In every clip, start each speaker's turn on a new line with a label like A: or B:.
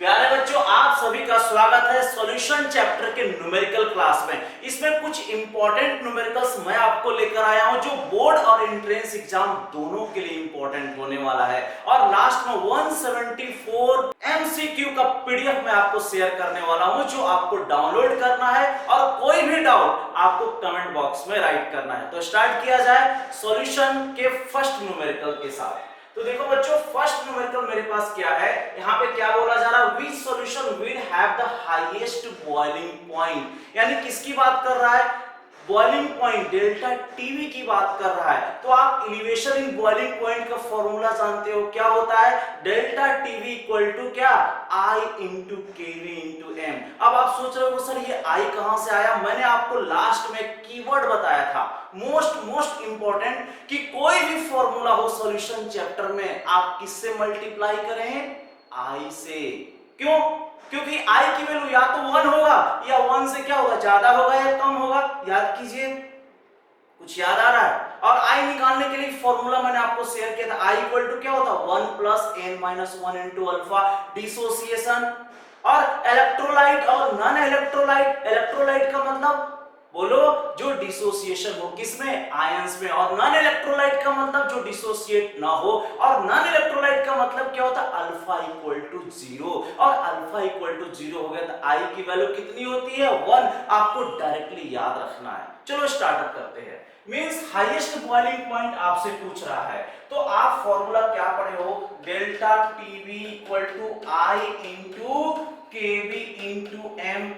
A: प्यारे बच्चों, आप सभी का स्वागत है सॉल्यूशन चैप्टर के न्यूमेरिकल क्लास में। इसमें कुछ इंपॉर्टेंट न्यूमेरिकल्स मैं आपको लेकर आया हूं जो बोर्ड और एंट्रेंस एग्जाम दोनों के लिए इंपॉर्टेंट होने वाला है। और लास्ट में 174 एमसीक्यू का पीडीएफ मैं आपको शेयर करने वाला हूं जो आपको डाउनलोड करना है और कोई भी डाउट आपको कमेंट बॉक्स में राइट करना है। तो स्टार्ट किया जाए सॉल्यूशन के फर्स्ट न्यूमेरिकल के साथ। तो देखो बच्चों, फर्स्ट न्यूमेरिकल मेरे पास क्या है, यहाँ पे क्या बोला जा रहा है, which solution will have the highest boiling point, यानी किसकी बात कर रहा है, बॉइलिंग पॉइंट डेल्टा टीवी की बात कर रहा है। तो आप एलिवेशन इन बॉइलिंग पॉइंट का फॉर्मूला जानते हो, क्या होता है, डेल्टा टीवी इक्वल टू क्या, आई इंटू केवी इंटू एम। अब आप सोच रहे हो सर ये आई कहां से आया, मैंने आपको लास्ट में कीवर्ड बताया था, मोस्ट इंपॉर्टेंट, कि कोई भी फॉर्मूला हो सॉल्यूशन चैप्टर में आप किससे मल्टीप्लाई करें, आई से। क्यों, क्योंकि आई की वैल्यू या तो 1 होगा या 1 से क्या होगा, ज्यादा होगा या कम होगा। याद कीजिए, कुछ याद आ रहा है। और आई निकालने के लिए फॉर्मूला मैंने आपको शेयर किया था, आई इक्वल टू क्या होता है, 1 plus n minus 1 into alpha, dissociation. और इलेक्ट्रोलाइट और नॉन इलेक्ट्रोलाइट, इलेक्ट्रोलाइट का मतलब बोलो जो डिसोसिएशन हो, किसमें, आयंस में। और नॉन इलेक्ट्रोलाइट का मतलब जो डिसोसिएट ना हो। और नॉन इलेक्ट्रोलाइट का मतलब क्या होता है, अल्फा इक्वल टू 0। और अल्फा इक्वल टू 0 हो गया तो आई की वैल्यू कितनी होती है, 1। आपको डायरेक्टली याद रखना है। चलो स्टार्ट करते हैं। मींस हाईएस्ट बॉइलिंग पॉइंट आपसे पूछ रहा है, तो आप फॉर्मूला क्या पढ़े हो, delta TV equal to I into KV into M.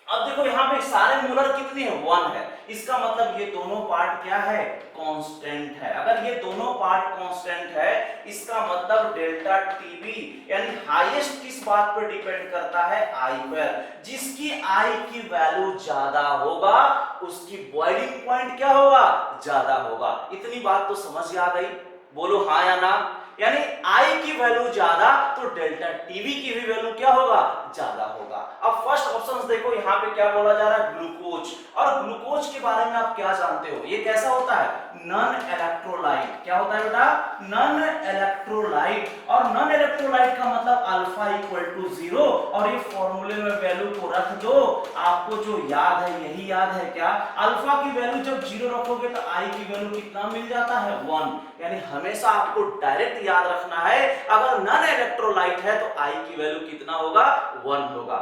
A: अब देखो यहाँ पे सारे मोलर कितने हैं, 1 है। इसका मतलब ये दोनों पार्ट क्या है, कांस्टेंट है। अगर ये दोनों पार्ट कांस्टेंट है, इसका मतलब डेल्टा टीवी यानी हाईएस्ट किस बात पर डिपेंड करता है, आई पर। जिसकी आई की वैल्यू ज्यादा होगा उसकी बॉइलिंग पॉइंट क्या होगा, ज्यादा होगा। इतनी बात तो समझ आ गई, बोलो हाँ या ना। यानी आई की वैल्यू ज्यादा तो डेल्टा टीवी की भी वैल्यू क्या होगा, ज्यादा होगा। अब फर्स्ट ऑप्शन देखो, यहाँ पे क्या बोला जा रहा है, ग्लूकोज। और ग्लूकोज के बारे में आप क्या जानते हो, ये कैसा होता है, नॉन इलेक्ट्रोलाइट। क्या होता है बेटा, नॉन इलेक्ट्रोलाइट। और नॉन इलेक्ट्रोलाइट का मतलब अल्फा इक्वल टू 0। और ये फॉर्मूले में वैल्यू को रख दो, आपको जो याद है यही याद है, क्या, अल्फा की वैल्यू जब 0 रखोगे तो आई की वैल्यू कितना मिल जाता है, 1। यानी हमेशा आपको डायरेक्ट याद रखना है, अगर नॉन इलेक्ट्रोलाइट है तो आई की वैल्यू कितना होगा, 1 होगा।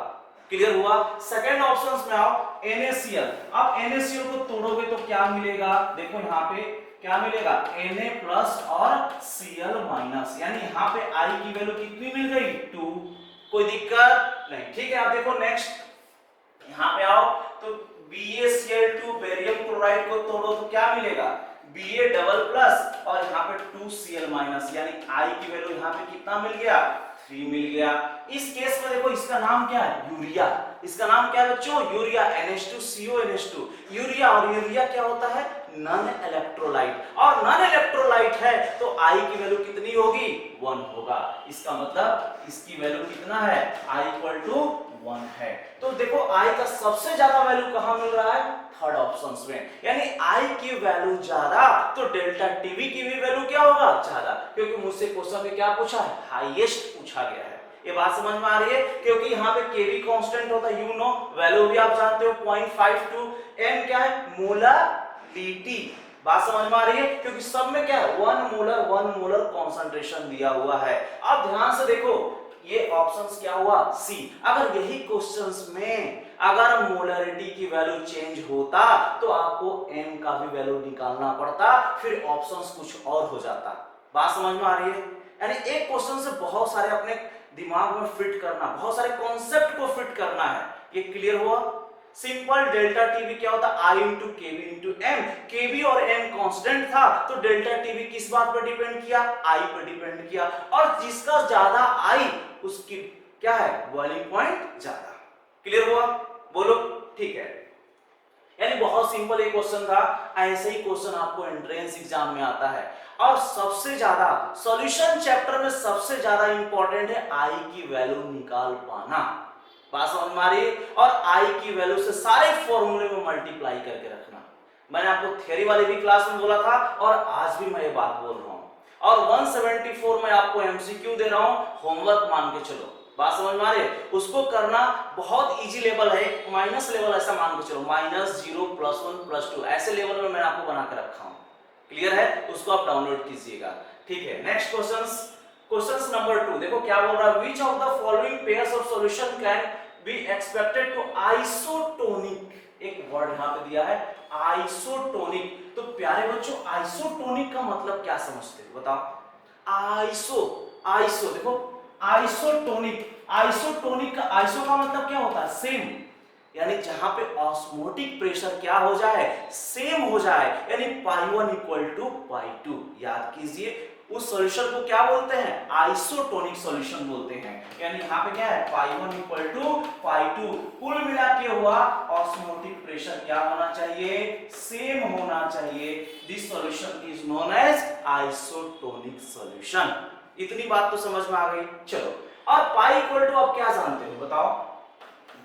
A: क्लियर हुआ। सेकंड ऑप्शंस में आओ, NaCl। अब NaCl को तोड़ोगे तो क्या मिलेगा, देखो यहाँ पे क्या मिलेगा, Na प्लस और Cl माइनस, यानी यहाँ पे I की वैल्यू कितनी मिल गई, 2। कोई दिक्कत नहीं, ठीक है। आप देखो नेक्स्ट, यहाँ पे आओ तो BaCl2 बेरियम क्लोराइड को तोड़ो तो क्या मिलेगा, Ba डबल प्लस और यहाँ पे 2Cl माइनस, यानी I की वैल्यू यहाँ पे कितना मिल गया, 3 मिल गया। इस केस में देखो इसका नाम क्या है, यूरिया। इसका नाम क्या है बच्चों, यूरिया, NH2CO NH2 यूरिया। और यूरिया क्या होता है, नॉन इलेक्ट्रोलाइट। और नॉन इलेक्ट्रोलाइट है तो आई की वैल्यू कितनी होगी, 1 होगा। इसका मतलब इसकी वैल्यू कितना है, आई इक्वल टू 1 है। तो देखो आई का सबसे ज्यादा वैल्यू कहां मिल रहा है, थर्ड ऑप्शन में। यानी आई की वैल्यू ज्यादा तो डेल्टा टीवी की भी वैल्यू क्या होगा, ज्यादा। क्योंकि मुझसे क्वेश्चन में क्या पूछा है, हाईएस्ट पूछा गया है। ये बात समझ में आ रही है, क्योंकि यहाँ पे केवी कांस्टेंट होता है, यू नो, वैल्यू भी आप जानते हो 0.52। एम क्या है, मोलारिटी। बात समझ में आ रही है, क्योंकि सब में क्या है, 1 मोलर कॉन्सेंट्रेशन दिया हुआ है। अब ध्यान से देखो, ये ऑप्शंस क्या हुआ, सी। अगर यही क्वेश्चंस में अगर मोलरिटी की वैल्यू चेंज होता तो आपको m का भी वैल्यू निकालना पड़ता, फिर ऑप्शंस कुछ और हो जाता। बात समझ में आ रही है। यानी एक क्वेश्चन से बहुत सारे अपने दिमाग में फिट करना, बहुत सारे कॉन्सेप्ट को फिट करना है। ये क्लियर हुआ। सिंपल, डेल्टा टीवी क्या होता है, आई इंटू केवी इंटू एम। केवी और एम कांस्टेंट था तो डेल्टा टीवी किस बात पर डिपेंड किया, आई पर डिपेंड किया। और जिसका ज्यादा आई उसकी क्या है, बॉइलिंग पॉइंट ज्यादा। क्लियर हुआ, बोलो ठीक है। यानी बहुत सिंपल एक क्वेश्चन था, ऐसे ही क्वेश्चन आपको एंट्रेंस एग्जाम में आता है। और सबसे ज्यादा सॉल्यूशन चैप्टर में सबसे ज्यादा इंपॉर्टेंट है आई की वैल्यू निकाल पाना। बात समझ में आ रही है। और आई की वैल्यू से सारे फॉर्मूले में मल्टीप्लाई करके रखना। मैंने आपको थ्योरी वाली भी क्लास में बोला था और आज भी मैं ये बात बोल रहा हूं। और 174 में आपको एमसीक्यू दे रहा हूं, होमवर्क मान के चलो। बात समझ में आ रही है? उसको करना बहुत इजी लेवल है, माइनस लेवल ऐसा मान के चलो, -0 +1 +2 ऐसे लेवल में मैंने आपको बना के रखा हूं। क्लियर है? उसको आप डाउनलोड कीजिएगा। ठीक है, नेक्स्ट क्वेश्चंस नंबर 2 देखो क्या बोल रहा है, which of the following pairs of solution can be expected to isotonic. एक वर्ड यहां पे दिया है आइसोटोनिक। तो प्यारे बच्चों आइसोटोनिक का मतलब क्या समझते हो बताओ? आइसो देखो आइसोटोनिक का आइसो का मतलब क्या होता है? सेम, यानी जहां पे ऑस्मोटिक प्रेशर क्या हो जाए? सेम हो जाए, यानी पाई 1 = पाई 2। याद कीजिए उस सॉल्यूशन को क्या बोलते हैं? आइसोटोनिक सॉल्यूशन बोलते हैं। यानी यहाँ पे क्या है? पाई 1 = पाई 2। कुल मिला के हुआ ऑस्मोटिक प्रेशर क्या होना चाहिए? सेम होना चाहिए। This solution is known as isotonic solution. इतनी बात तो समझ में आ गई। चलो, और पाई इक्वल टू आप क्या जानते हो बताओ?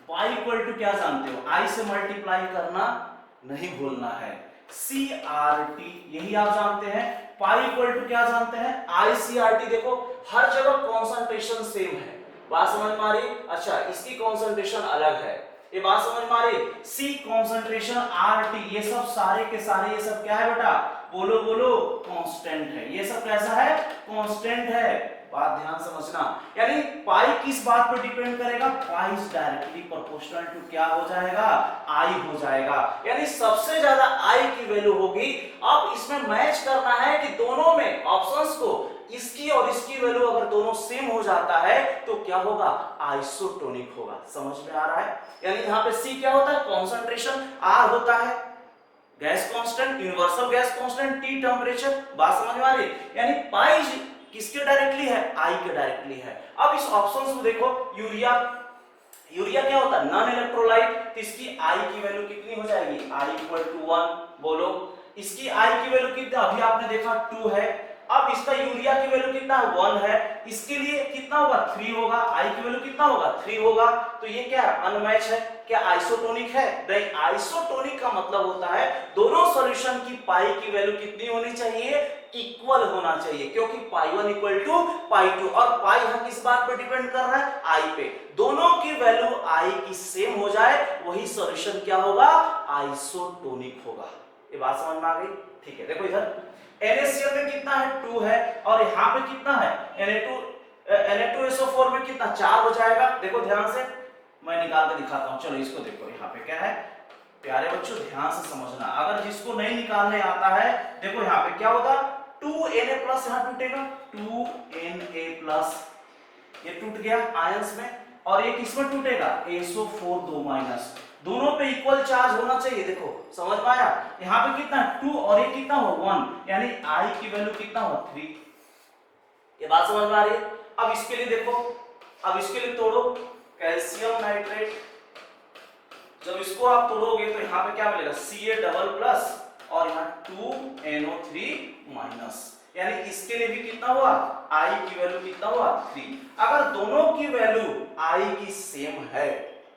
A: पाई इक्वल टू क्या जानते हो? आई से मल्टीप्लाई करना नहीं भूलना है, CRT यही आप जानते हैं। पाई इक्वल टू क्या जानते हैं? ICRT। देखो हर जगह कॉन्सेंट्रेशन सेम है, बात समझ में आ रही? अच्छा, इसकी कॉन्सेंट्रेशन अलग है, ये बात समझ में आ रही? C कॉन्सेंट्रेशन, RT ये सब सारे के सारे ये सब क्या है बेटा? बोलो बोलो, कांस्टेंट है। ये सब कैसा है? कांस्टेंट है। बात ध्यान समझना, यानी पाई किस बात पर डिपेंड करेगा? Pi is directly proportional to क्या हो जाएगा? आई हो जाएगा, यानी सबसे ज्यादा आई की वैल्यू होगी। अब इसमें मैच करना है कि दोनों में ऑप्शंस को इसकी और इसकी वैल्यू अगर दोनों सेम हो जाता है तो क्या होगा? आइसोटोनिक होगा। समझ में आ रहा है? यानी यहाँ पे सी क्या होता है? कॉन्सेंट्रेशन, आर होता है gas constant, universal gas constant, T temperature. बात समझ में आ रही? यानी पाई किसके डायरेक्टली है? आई के डायरेक्टली है। अब इस ऑप्शन को देखो, यूरिया क्या होता है? नॉन इलेक्ट्रोलाइट, तो इसकी आई की वैल्यू कितनी हो जाएगी? आई = 1। बोलो इसकी आई की वैल्यू कितनी? अभी आपने देखा 2 है। अब इसका यूरिया की वैल्यू कितना है? 1 है। इसके लिए कितना होगा? 3 होगा। आई की वैल्यू कितना होगा? 3 होगा। तो ये क्या है? अनमैच है। क्या आइसोटोनिक है? नहीं, आइसोटोनिक का मतलब होता है दोनों सॉल्यूशन की पाई की वैल्यू कितनी होनी चाहिए? इक्वल होना चाहिए, क्योंकि पाई 1 = पाई 2 और पाई हम किस बात पर डिपेंड कर रहा है? आई पे। दोनों की वैल्यू आई की सेम हो जाए वही सॉल्यूशन क्या होगा? आइसोटोनिक होगा। ये बात समझ में आ गई? ठीक है, देखो इधर NaCl में कितना है? 2 है, और यहाँ पे कितना है? Na2SO4 में कितना? 4 हो जाएगा। देखो ध्यान से मैं निकाल के दिखाता हूँ। चलो इसको देखो, यहाँ पे क्या है प्यारे बच्चों, ध्यान से समझना। अगर जिसको नहीं निकालने आता है, देखो यहाँ पे क्या होगा? 2Na+, यहाँ टूटेगा 2Na+, ये टूट गया आयंस में, और ये किसमें टूटेगा? SO4 2-, दोनों पे इक्वल चार्ज होना चाहिए। देखो समझ में आया? यहाँ पे कितना? 2 और ये कितना हो? 1, यानी आई की वैल्यू कितना हो? 3। ये बात समझ में आ रही है? अब इसके लिए देखो, अब इसके लिए तोड़ो कैल्शियम नाइट्रेट। जब इसको आप तोड़ोगे तो यहाँ पे क्या मिलेगा? Ca++ और यहाँ 2NO3-, यानी इसके लिए भी कितना हुआ? आई की वैल्यू कितना हुआ? 3। अगर दोनों की वैल्यू आई की सेम है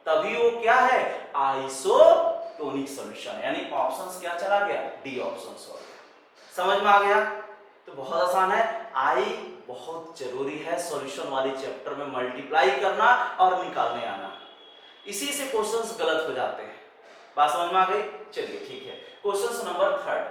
A: तभी वो क्या है? Isotonic solution. यानी ऑप्शंस क्या चला गया? D option solve. समझ में आ गया? तो बहुत आसान है। आई बहुत जरूरी है सॉल्यूशन वाले चैप्टर में मल्टीप्लाई करना और निकालने आना, इसी से क्वेश्चंस गलत हो जाते हैं। बात समझ में आ गई? चलिए ठीक है, क्वेश्चन नंबर 3।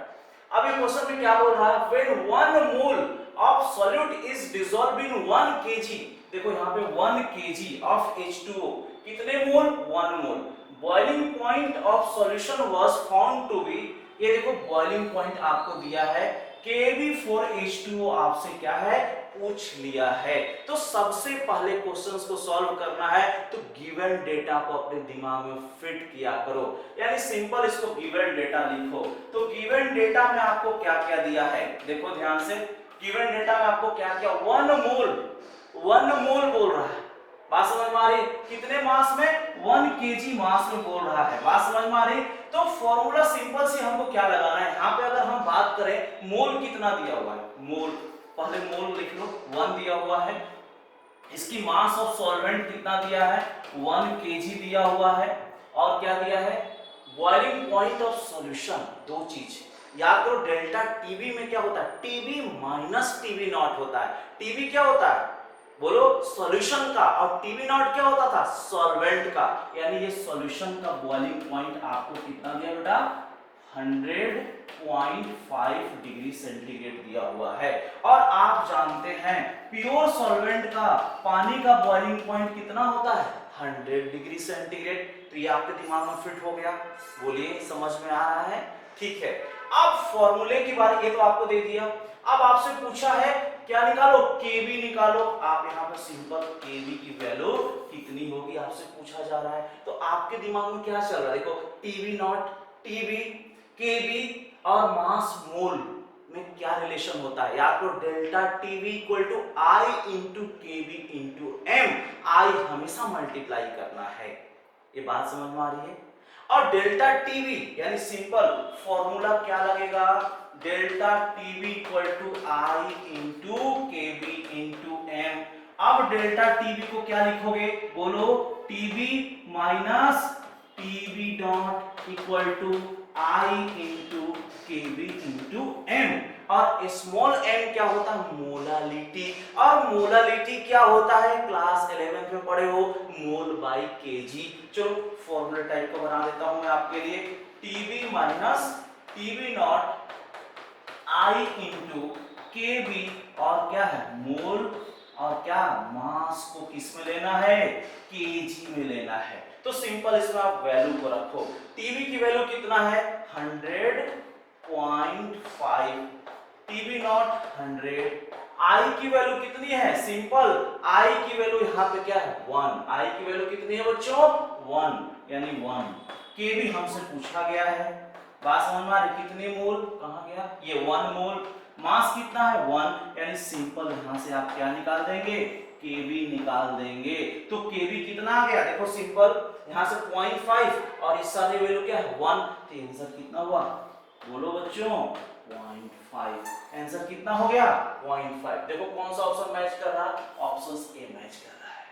A: अब ये क्वेश्चन में क्या बोल रहा है? When 1 mole of solute is dissolved in 1 kg, देखो यहाँ पे 1 kg ऑफ H2O, कितने mole? 1 mole. Boiling point of solution was found to be, ये देखो बॉइलिंग पॉइंट आपको दिया है, Kb4H2O आपसे क्या है? पूछ लिया है। तो सबसे पहले क्वेश्चंस को सॉल्व करना है तो गिवन डेटा को अपने दिमाग में फिट किया करो, यानी सिंपल इसको गिवन डेटा लिखो। तो गिवन डेटा में आपको क्या क्या दिया है? देखो ध्यान से, गिवन डेटा में आपको क्या क्या? 1 मोल बोल रहा है। बात समझ में आ रही? कितने मास में? 1 kg मास में बोल रहा है। बात समझ में आ रही? तो फॉर्मूला सिंपल से हमको क्या लगाना है यहाँ पे? अगर हम बात करें मोल कितना दिया हुआ है, मोल पहले मोल लिख लो, 1 दिया हुआ है। इसकी मास ऑफ सॉल्वेंट कितना दिया है? 1 kg दिया हुआ है। और क्या दिया है? Boiling point of solution. दो चीज याद करो, डेल्टा टीबी में क्या होता है? टीबी - टीबी नॉट होता है। टीबी क्या होता है? बोलो सॉल्यूशन का, और टीवी नॉट क्या होता था, सॉल्वेंट का। यानी ये सॉल्यूशन का बॉइलिंग पॉइंट आपको कितना दिया बेटा, 100.5 डिग्री सेंटीग्रेड दिया हुआ है। और आप जानते हैं प्योर सॉल्वेंट का पानी का बॉइलिंग पॉइंट कितना होता है, 100 डिग्री सेंटीग्रेड। तो ये आपके दिमाग में फिट हो गया, बोलिए समझ में आ रहा है, ठीक है। अब फॉर्मूले की बात, ये तो आपको दे दिया। अब आपसे पूछा है क्या निकालो, केवी निकालो। आप यहाँ पर सिंपल केवी की वैल्यू कितनी होगी आपसे पूछा जा रहा है, तो आपके दिमाग में क्या चल रहा है, देखो टीवी नॉट, टीवी, केवी और मास मोल में क्या रिलेशन होता है, याद करो delta TV equal to I into KV into M. I हमेशा मल्टीप्लाई करना है, ये बात समझ में आ रही है। और डेल्टा टीवी यानी सिंपल फॉर्मूला क्या लगेगा, delta TV equal to I into KV into M. अब डेल्टा टीवी को क्या लिखोगे, बोलो TV minus TV dot equal to I into KV into M. और स्मॉल एम क्या होता है, मोलालिटी। और मोलालिटी क्या होता है, क्लास 11th में पढ़े हो, मोल बाई केजी। चलो फॉर्मूला टाइप को बना देता हूं मैं आपके लिए, Tb minus Tb naught i into Kb, और क्या है मोल, और क्या मास को किस में लेना है, केजी में लेना है। तो सिंपल इसमें आप वैल्यू को रखो, टीवी की वैल्यू कितना है 100.5, टीवी नॉट 100, आई की वैल्यू कितनी है, सिंपल आई की वैल्यू यहाँ पे क्या है 1, आई की वैल्यू कितनी है बच्चों 1, यानी 1। केवी हमसे पूछा गया है, बात समझ में आ रही, कितने मोल, कहां गया ये 1 मोल, मास कितना है 1, यानी सिंपल यहां से आप क्या निकाल देंगे, केवी निकाल देंगे। तो केवी कितना आ गया, देखो सिंपल यहां से 0.5 और इस सारी वैल्यू क्या है 1, तो आंसर कितना हुआ, बोलो बच्चों 0.5। आंसर कितना हो गया 0.5। देखो कौन सा ऑप्शन मैच कर रहा है, ऑप्शन ए मैच कर रहा है,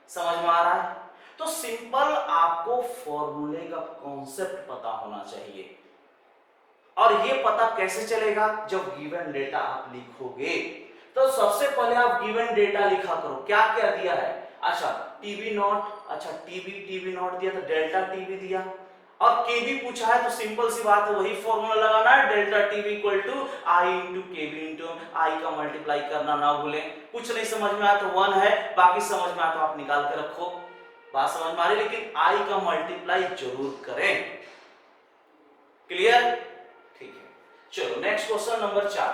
A: समझ में आ रहा है। तो सिंपल आपको फॉर्मूले का कॉन्सेप्ट पता होना चाहिए, और ये पता कैसे चलेगा, जब गिवन डेटा आप लिखोगे। तो सबसे पहले आप गिवन डेटा लिखा करो, क्या क्या दिया है, अच्छा टीवी नॉट, अच्छा टीवी नॉट दिया तो डेल्टा टीवी दिया, और केवी पूछा है तो सिंपल सी बात है वही फॉर्मूला लगाना है, delta TV equal to I into KV into i का मल्टीप्लाई करना ना भूलें। कुछ नहीं समझ में आया तो 1 है, बाकी समझ में आया तो आप निकाल के रखो, बात समझ में आ रही, लेकिन आई का मल्टीप्लाई जरूर करें, क्लियर, ठीक है। चलो next question number 4।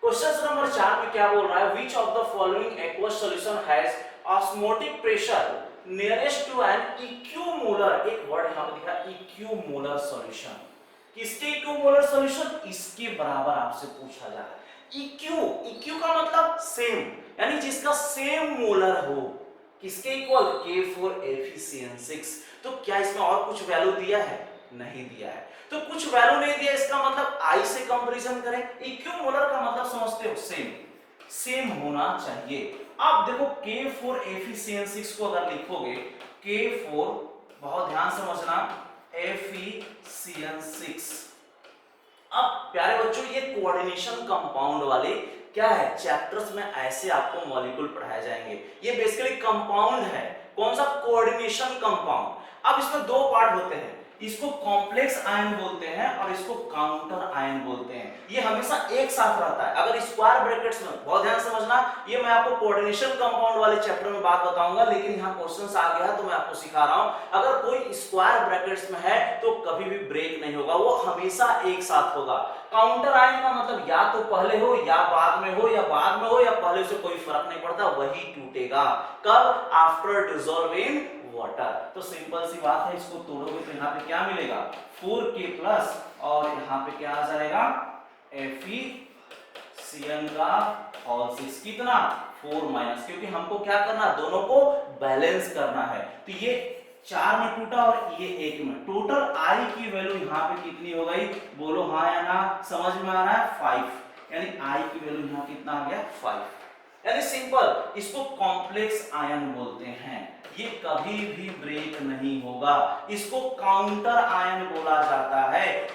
A: Question number 4 में क्या बोल रहा है, which of the following aqueous solution has osmotic pressure nearest to an equimolar, एक वर्ड यहां पे दिखा इक्विमोलर सॉल्यूशन, किसके इक्विमोलर सॉल्यूशन, इसके बराबर आपसे पूछा जा रहा है। इक्यू का मतलब सेम, यानी जिसका सेम मोलर हो, किसके इक्वल, K4Fe6। तो क्या इसमें और कुछ वैल्यू दिया है, नहीं दिया है, तो कुछ वैल्यू नहीं दिया, इसका मतलब I से कंपैरिजन करें, इक्विमोलर का मतलब समझते हो सेम, सेम होना चाहिए। अब देखो K4Fe6 को अगर लिखोगे, K4 बहुत ध्यान समझना, Fe6। अब प्यारे बच्चों ये कोऑर्डिनेशन कंपाउंड वाले क्या है चैप्टर्स में ऐसे आपको मॉलिक्यूल पढ़ाए जाएंगे, ये बेसिकली कंपाउंड है, कौन सा, कोऑर्डिनेशन कंपाउंड। अब इसमें दो पार्ट होते हैं, इसको कॉम्प्लेक्स आयन बोलते हैं और इसको काउंटर आयन बोलते हैं, ये हमेशा एक साथ रहता है। अगर स्क्वायर ब्रैकेट्स में, बहुत ध्यान समझना, ये मैं आपको कोऑर्डिनेशन कंपाउंड वाले चैप्टर में बात बताऊंगा, लेकिन यहाँ क्वेश्चंस आ गया तो मैं आपको सिखा रहा हूं। अगर कोई स्क्वायर ब्रैकेट्स में है तो कभी भी ब्रेक नहीं होगा, वो हमेशा एक साथ होगा। काउंटर आयन का मतलब या तो पहले हो या बाद में हो, या बाद में हो या पहले से कोई फर्क नहीं पड़ता, वही टूटेगा, कब, आफ्टर डिसॉल्व इन वाटर। तो सिंपल सी बात है, इसको तोड़ोगे तो यहाँ पे क्या मिलेगा 4K प्लस, और यहाँ पे क्या आ जाएगा FeCN का होल 6, कितना 4 माइनस, क्योंकि हमको क्या करना, दोनों को बैलेंस करना है। तो ये 4 में टूटा और ये 1 में, टोटल आई की वैल्यू यहाँ पे कितनी हो गई, बोलो हाँ या ना, समझ में आ रहा है 5, यानी आई की वैल्यू यहाँ कितना आ गया 5, यानी सिंपल इसको कॉम्प्लेक्स आयन बोलते हैं, ये कभी भी ब्रेक नहीं होगा, इसको काउंटर आयन बोला जाता है।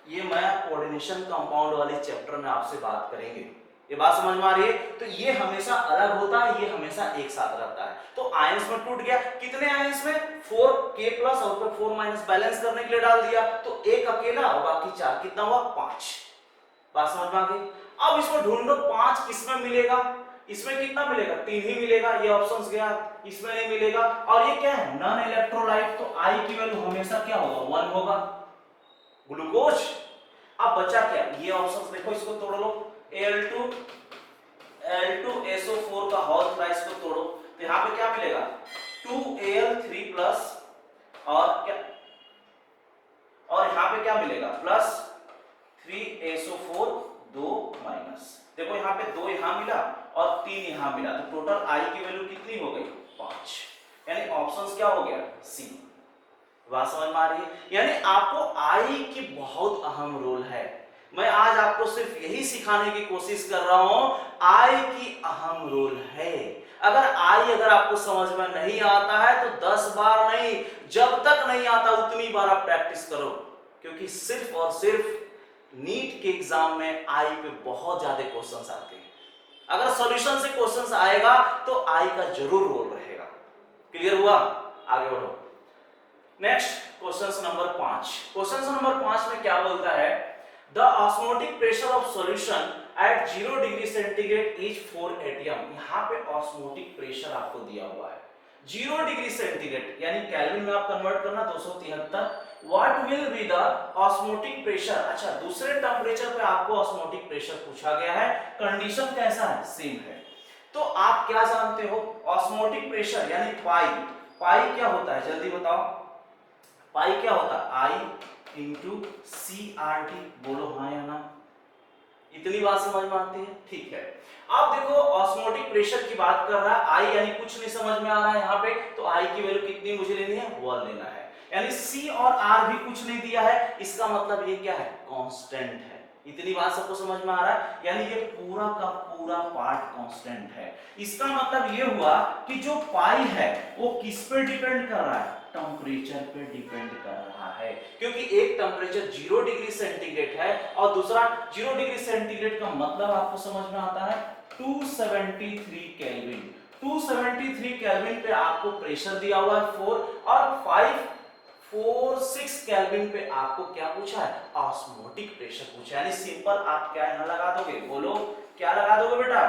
A: ये मैं कोऑर्डिनेशन कंपाउंड वाले चैप्टर में आपसे बात करेंगे, ये बात समझ में आ रही है? तो ये हमेशा अलग होता है, ये हमेशा एक साथ रहता है। तो आयंस में टूट गया, कितने आयंस में 4k प्लस और फिर 4 माइनस, बैलेंस करने के लिए डाल दिया, तो एक अकेला और बाकी 4, कितना हुआ 5। बात समझ में आ गई? अब इसको ढूंढो 5 किसमें मिलेगा, इसमें कितना मिलेगा 3 ही मिलेगा, ये ऑप्शंस गया, इसमें नहीं मिलेगा। और ये क्या है नॉन इलेक्ट्रोलाइट, तो I की वैल्यू हमेशा क्या होगा 1 होगा, ग्लूकोज। अब बचा क्या, ये ऑप्शंस देखो, इसको तोड़ लो, Al2SO4 का होल थ्राइस को तोड़ो, तो यहाँ पे क्या मिलेगा 2Al3 प्लस और क्या, और यहाँ पे क्या मिलेगा प्लस 3SO4 2 माइनस। देखो यहाँ पे 2 यहाँ मिला और 3 यहाँ मिला, तो टोटल I की वैल्यू कितनी हो गई 5, यानी ऑप्शंस क्या हो गया सी। बात समझ में आ रही है? यानी आपको I की बहुत अहम रोल है। मैं आज आपको सिर्फ यही सिखाने की कोशिश कर रहा हूं, I की अहम रोल है। अगर आपको समझ में नहीं आता है तो 10 बार नहीं, जब तक नहीं आता उतनी बार आप प्रैक्टिस करो, क्योंकि सिर्फ और सिर्फ नीट के एग्जाम में I पे बहुत ज्यादा क्वेश्चंस आते हैं। अगर सॉल्यूशन से क्वेश्चंस आएगा तो I का जरूर रोल रहेगा। क्लियर हुआ? आगे बढ़ो। Next question number 5। Question number 5 में क्या बोलता है, the osmotic pressure of solution at 0 degree centigrade is 4 atm। यहाँ पे ऑस्मोटिक प्रेशर आपको दिया हुआ है 0 डिग्री सेंटीग्रेड, यानी केल्विन में आप कन्वर्ट करना 273। What will be the osmotic pressure, अच्छा दूसरे टेंपरेचर पे आपको ऑस्मोटिक प्रेशर पूछा गया है, कंडीशन कैसा है सेम है। तो आप क्या जानते हो ऑस्मोटिक प्रेशर यानी पाई क्या होता है, जल्दी बताओ, पाई क्या होता है I इंटू CRT, बोलो हाँ या ना, इतनी बात समझ में आती है? ठीक है। अब देखो ऑस्मोटिक प्रेशर की बात कर रहा है, I यानी कुछ नहीं समझ में आ रहा है यहाँ पे, तो I की वैल्यू कितनी मुझे लेनी है 1 लेना है, यानी C और R भी कुछ नहीं दिया है, इसका मतलब ये क्या है कांस्टेंट है। इतनी बात सबको समझ में आ रहा है, यानी ये पूरा का पूरा पार्ट कांस्टेंट है। इसका मतलब ये हुआ कि जो पाई है वो किस पे डिपेंड कर रहा है, टेंपरेचर पे डिपेंड कर रहा है, क्योंकि एक टेंपरेचर 0 डिग्री सेंटीग्रेड है और दूसरा 0 डिग्री सेंटीग्रेड का मतलब आपको समझ में आता है 273 केल्विन। 273 केल्विन पे आपको प्रेशर दिया हुआ है 4 और 546 केल्विन पे आपको क्या पूछा है ऑस्मोटिक प्रेशर पूछा है। यानी सिंपल आप क्या यहाँ लगा दोगे, बोलो क्या लगा दोगे बेटा,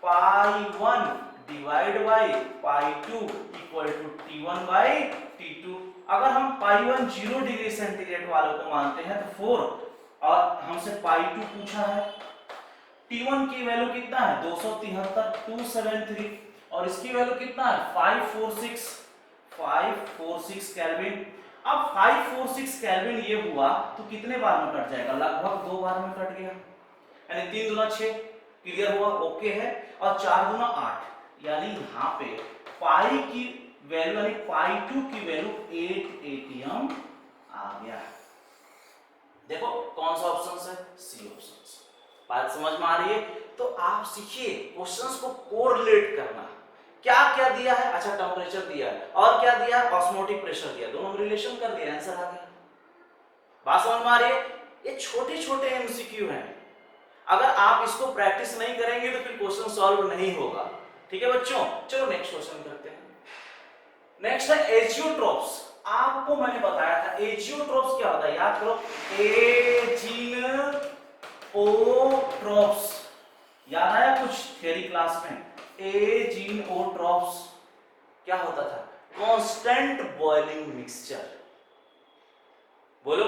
A: pi 1 divide by pi 2 equal to T1 by T2। अगर हम पाई 1 0 डिग्री सेंटीग्रेड वालों को मानते हैं तो 4 और हमसे पाई 2 पूछा है, T1 की वैल्यू कितना है 273 और इसकी वैल्यू कितना है 546 केल्विन। अब 546 केल्विन ये हुआ तो कितने बार में कट जाएगा, लगभग 2 बार में कट गया, यानी 3 दूना 6, क्लियर हुआ, ओके है, और 4 दूना 8, यानी यहाँ पे पाई की वैल्यू यानी पाई 2 की वैल्यू 8 atm आ गया। देखो कौन सा ऑप्शन है, सी ऑप्शन। बात समझ में आ रही है? तो आप सीखिए क्वेश्चंस को कोरिलेट करना, क्या क्या दिया है, अच्छा टेंपरेचर दिया है और क्या दिया है ऑस्मोटिक प्रेशर दिया, दोनों में रिलेशन कर दिया, आंसर आ गया। बात समझ में आ रही है? ये छोटे छोटे एमसीक्यू हैं, अगर आप इसको प्रैक्टिस नहीं करेंगे तो फिर क्वेश्चन सॉल्व नहीं होगा। ठीक है बच्चों, चलो नेक्स्ट क्वेश्चन करते हैं। नेक्स्ट है एजियोट्रोप्स। आपको मैंने बताया था एजियोट्रोप्स क्या होता है, याद करो, एजिनोट्रोप्स, याद आया कुछ थ्योरी क्लास में, एजिनोट्रोप्स क्या होता था, कांस्टेंट बॉइलिंग मिक्सचर, बोलो,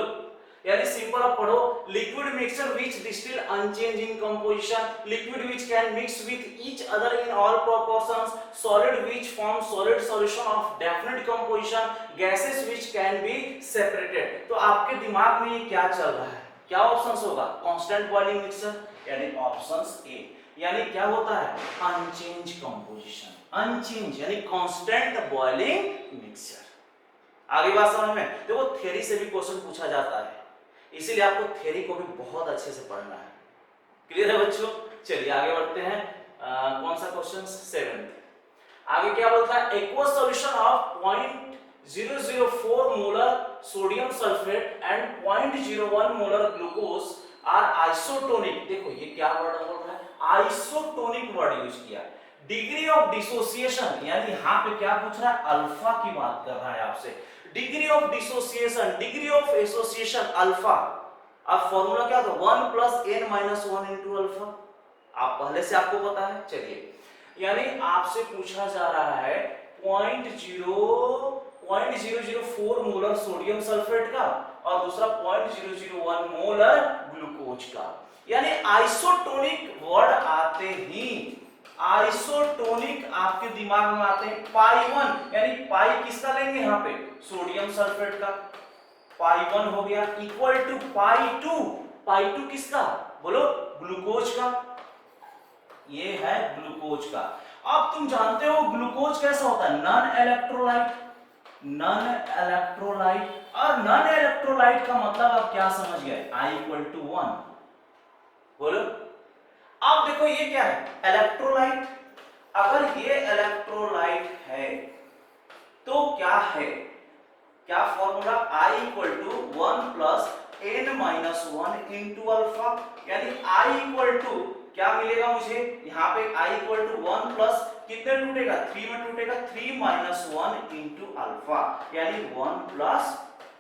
A: यानी सिंपल आप पढ़ो, liquid mixture which distill unchanged in composition, liquid which can mix with each other in all proportions, solid which form solid solution of definite composition, gases which can be separated। तो आपके दिमाग में ये क्या चल रहा है, क्या ऑप्शंस होगा, कांस्टेंट बॉइलिंग मिक्सचर यानी ऑप्शंस ए, यानी क्या होता है अनचेंज कंपोजिशन, अनचेंज यानी कांस्टेंट बॉइलिंग मिक्सचर। आगे बात समझ में? देखो थ्योरी से भी क्वेश्चन पूछा जाता है, इसीलिए आपको थ्योरी को भी बहुत अच्छे से पढ़ना है। क्लियर है बच्चों? चलिए आगे बढ़ते हैं। कौन सा क्वेश्चन, 7th। आगे क्या बोलता है, aqueous solution of 0.004 molar sodium sulphate and 0.01 molar glucose are isotonic, देखो ये क्या वर्ड बोल रहा है, आइसोटोनिक वर्ड यूज किया। डिग्री ऑफ डिसोसिएशन, यानी यहाँ पे क्या पूछ रहा है, अल्फा की बात कर रहा है आपसे। Degree of dissociation, degree of association alpha. अब फॉर्मूला क्या था, 1 plus n minus 1 into alpha, आप पहले से आपको पता है। चलिए, यानी आपसे पूछा जा रहा है 0.004 मोलर सोडियम सल्फेट का और दूसरा 0.001 मोलर ग्लूकोज का। यानी आइसोटोनिक वर्ड आते ही, आइसोटोनिक आपके दिमाग में आते हैं पाई 1, यानी पाई किसका लेंगे यहाँ पे, सोडियम सल्फेट का, पाई 1 हो गया इक्वल टू पाई 2 किसका, बोलो, ग्लूकोज का, ये है ग्लूकोज का। अब तुम जानते हो ग्लूकोज कैसा होता है, नॉन इलेक्ट्रोलाइट, नॉन इलेक्ट्रोलाइट, और नॉन इलेक्ट्रोलाइट का मतलब आप क्या समझ गए, I इक्वल टू 1, बोलो। अब देखो ये क्या है, इलेक्ट्रोलाइट, अगर ये इलेक्ट्रोलाइट है तो क्या है, क्या formula, I equal to 1 plus n minus 1 into alpha, यानी I इक्वल टू क्या मिलेगा मुझे यहाँ पे, I इक्वल टू 1 प्लस कितने टूटेगा, 3 में टूटेगा, 3 माइनस 1 इंटू अल्फा, यानी 1 प्लस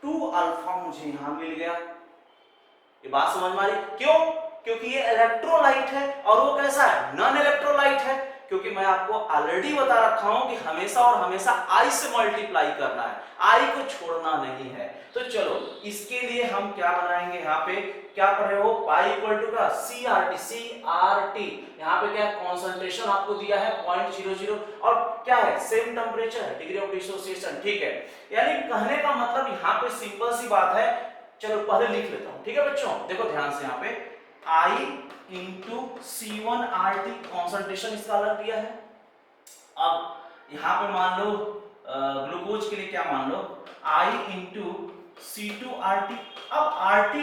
A: 2 अल्फा मुझे यहाँ मिल गया। ये बात समझ में आ रही, क्यों, क्योंकि ये इलेक्ट्रोलाइट है और वो कैसा है, नॉन इलेक्ट्रोलाइट है, क्योंकि मैं आपको ऑलरेडी बता रखा हूं कि हमेशा और हमेशा I से मल्टीप्लाई करना है, I को छोड़ना नहीं है। तो चलो इसके लिए हम क्या बनाएंगे, यहाँ पे क्या पढ़ रहे हो, पाई इक्वल टू का CRT, यहाँ पे क्या कॉन्सेंट्रेशन आपको दिया है 0.00 और क्या है, सेम टेम्परेचर है, डिग्री ऑफ डिसोसिएशन, ठीक है। यानी कहने का मतलब यहाँ पे सिंपल सी बात है, चलो पहले लिख लेता हूँ, ठीक है बच्चों, देखो ध्यान से, यहाँ पे I इंटू C1RT कॉन्सेंट्रेशन इसका अलग दिया है। अब यहाँ पे मान लो ग्लूकोज के लिए क्या मान लो, I इंटू C2RT, अब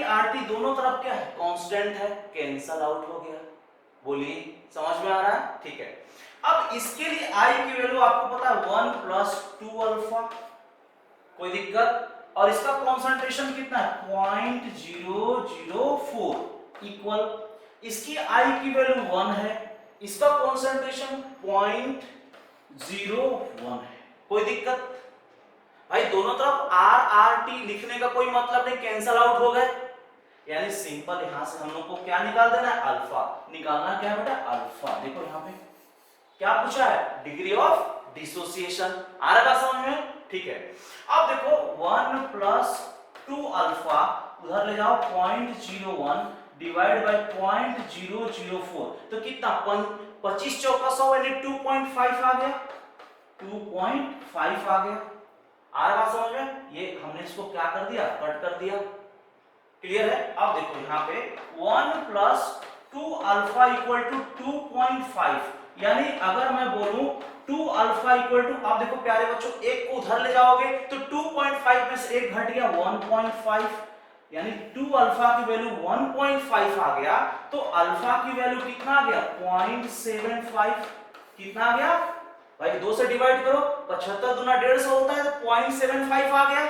A: RT दोनों तरफ क्या है, कांस्टेंट है, कैंसल आउट हो गया, बोलिए समझ में आ रहा है, ठीक है। अब इसके लिए I की वैल्यू आपको पता है 1 प्लस 2 अल्फा, कोई दिक्कत, और इसका कॉन्सेंट्रेशन कितना है 0.004 इक्वल, इसकी I की वैल्यू 1 है, इसका कॉन्सेंट्रेशन 0.01 है, कोई दिक्कत भाई, दोनों तरफ RRT लिखने का कोई मतलब नहीं, कैंसल आउट हो गए, यानी सिंपल यहां से हम लोग को क्या निकाल देना है, अल्फा निकालना, क्या बेटा, अल्फा। देखो यहाँ पे क्या पूछा है, डिग्री ऑफ डिसोसिएशन, आ रहा है समझ में, ठीक है। अब देखो 1 प्लस 2 अल्फा उधर ले जाओ 0.01 डिवाइड बाय 0.004, तो कितना 25 चौका 100 यानी 2.5 आ गया, 2.5 आ गया, आ रहा समझ में, ये हमने इसको क्या कर दिया, कट कर दिया, क्लियर है। अब देखो यहाँ पे 1 प्लस 2 अल्फा इक्वल टू 2.5, यानी अगर मैं बोलूं 2 अल्फा इक्वल टू, आप देखो प्यारे बच्चों, एक को उधर ले जाओगे तो 2.5 में से एक घट गया 1.5, यानी 2 अल्फा की वैल्यू 1.5 आ गया, तो अल्फा की वैल्यू कितना आ गया 0.75, कितना आ गया भाई, 2 से डिवाइड करो, 75 दूना 150 होता है, तो 0.75 आ गया।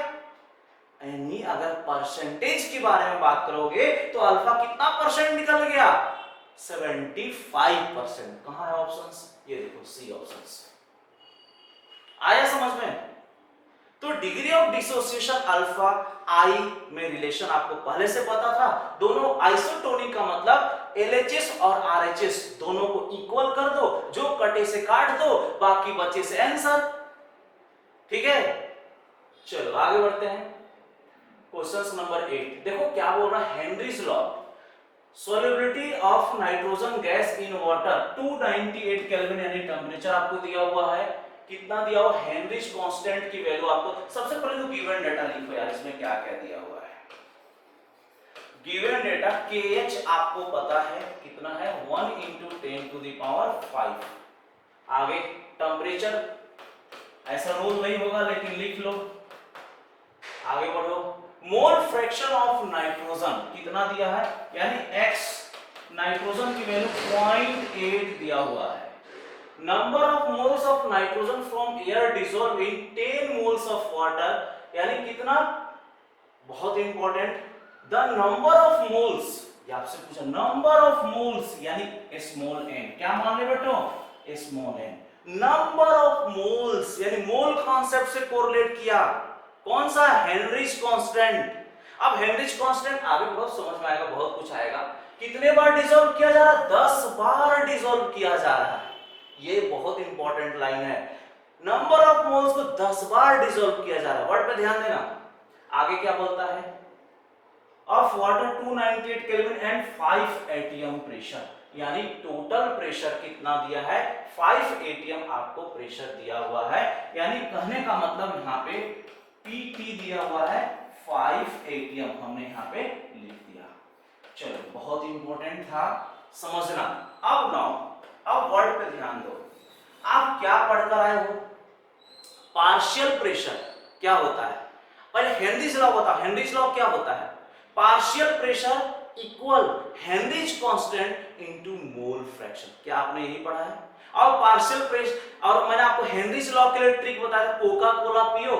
A: यानी अगर परसेंटेज के बारे में बात करोगे तो अल्फा कितना परसेंट निकल गया, 75%। कहां है ऑप्शंस, ये देखो सी ऑप्शंस, आया समझ में। तो डिग्री ऑफ डिसोसिएशन अल्फा आई में रिलेशन आपको पहले से पता था, दोनों आइसोटोनिक का मतलब LHS और RHS दोनों को इक्वल कर दो, जो कटे से काट दो, बाकी बचे से आंसर, ठीक है। चलो आगे बढ़ते हैं, क्वेश्चन नंबर 8, देखो क्या बोल रहा है, Henry's law, solubility of nitrogen gas in water 298 kelvin, यानी टेंपरेचर आपको दिया हुआ है, कितना दिया हुआ, हेनरीज कांस्टेंट की वैल्यू आपको, सबसे पहले तो गिवन डेटा लिखो यार, इसमें क्या क्या दिया हुआ है। गिवन डेटा KH आपको पता है कितना है, 1 × 10⁵। आगे टेंपरेचर, ऐसा रोल नहीं होगा लेकिन लिख लो, आगे बढ़ो। मोल फ्रैक्शन ऑफ नाइट्रोजन कितना दिया है, यानी X नाइट्रोजन की वैल्यू 0.8 दिया हुआ है। Number of moles of nitrogen from air dissolve in 10 moles of water, यानी कितना, बहुत important, the number of moles ये आपसे पूछा नंबर ऑफ मोल्स यानी स्मॉल एन, क्या मान ले बेटो small n, number of moles यानी मोल कॉन्सेप्ट से कोरिलेट किया कौन सा हेनरीज कांस्टेंट। अब हेनरीज कांस्टेंट आगे बहुत समझ में आएगा, बहुत कुछ आएगा। कितने बार डिसॉल्व किया जा रहा है, 10 बार डिसॉल्व किया जा रहा है, ये बहुत इंपॉर्टेंट लाइन है। नंबर ऑफ मोल्स को 10 बार डिसॉल्व किया जा रहा है, वर्ड पे ध्यान देना। आगे क्या बोलता है, of water 298 kelvin and 5 ATM pressure, यानी टोटल प्रेशर कितना दिया है 5 एटीएम आपको प्रेशर दिया हुआ है, यानी कहने का मतलब यहाँ पे पीटी दिया हुआ है 5 एटीएम हमने यहाँ पे लिख दिया। चलो बहुत इंपॉर्टेंट था समझना। अब अब वर्ड पे ध्यान दो, आप क्या पढ़कर आए हो, पार्शियल प्रेशर क्या होता है, पहले हेनरीज लॉ बताओ, हेनरीज लॉ क्या होता है, partial pressure equal Henrys constant into mole fraction, क्या आपने यही पढ़ा है। और पार्शियल प्रेशर, और मैंने आपको हेनरीज लॉ के लिए ट्रिक बताया, कोका कोला पियो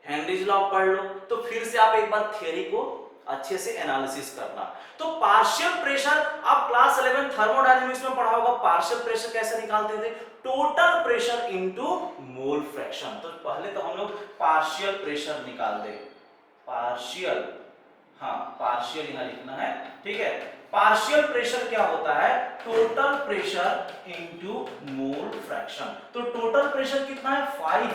A: हेनरीज लॉ पढ़ लो, तो फिर से आप एक बार थ्योरी को अच्छे से एनालिसिस करना। तो पार्शियल प्रेशर आप क्लास 11 थर्मोडायनेमिक्स में पढ़ा होगा, पार्शियल प्रेशर कैसे निकालते थे, total pressure into mole fraction. तो पहले तो हम लोग पार्शियल प्रेशर निकाल दे, पार्शियल, हाँ पार्शियल यहां लिखना है, ठीक है। पार्शियल प्रेशर क्या होता है, total pressure into mole fraction. तो टोटल प्रेशर कितना है 5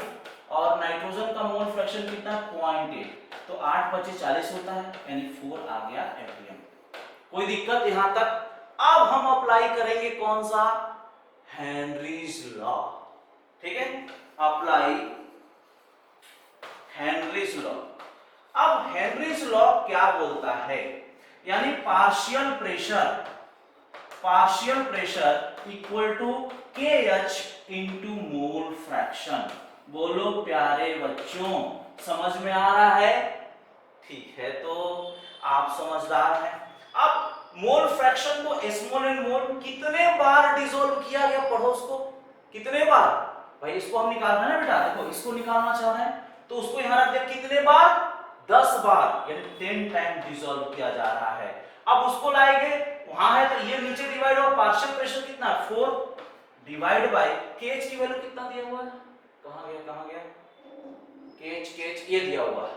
A: और नाइट्रोजन का मोल फ्रैक्शन कितना है 0.8, तो 8 × 5 = 40 होता है, यानी 4 आ गया एटीएम। कोई दिक्कत यहां तक। अब हम अप्लाई करेंगे कौन सा, हेनरीज लॉ, ठीक है, अप्लाई हेनरीज लॉ। अब हेनरीज लॉ क्या बोलता है, यानी partial pressure equal to KH into mole fraction. बोलो प्यारे बच्चों, समझ में आ रहा है, ठीक है, तो आप समझदार हैं। अब मोल फ्रैक्शन को स्मॉल एन मोल कितने बार डिसॉल्व किया गया, पढ़ो उसको, कितने बार, भाई इसको हम निकालना है बेटा, देखो इसको निकालना चाह रहे हैं तो उसको यहां रख दे, कितने बार 10 बार, यानी 10 टाइम डिसॉल्व किया जा रहा है। अब उसको लाएंगे, वहां है तो ये नीचे डिवाइड हो, पार्शियल प्रेशर कितना है 4 डिवाइड बाय KH की वैल्यू कितना दिया हुआ है, कहां गया KH ये दिया हुआ है,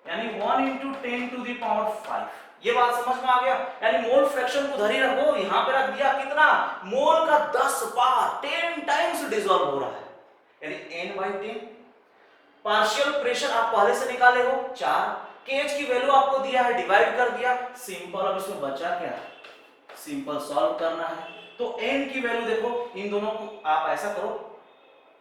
A: यानी 1 × 10⁵ ये बात समझ में आ गया। यानी मोल फ्रैक्शन को धरी रखो, यहां पे रख दिया, कितना मोल का 10 बार 10 टाइम्स डिसॉल्व हो रहा है, यानी n/10। पार्शियल प्रेशर आप पहले से निकाले हो 4, KH की वैल्यू आपको दिया है, डिवाइड कर दिया, सिंपल। अब इसमें बचा क्या, सिंपल सॉल्व करना है। तो n की वैल्यू देखो, इन दोनों को आप ऐसा करो,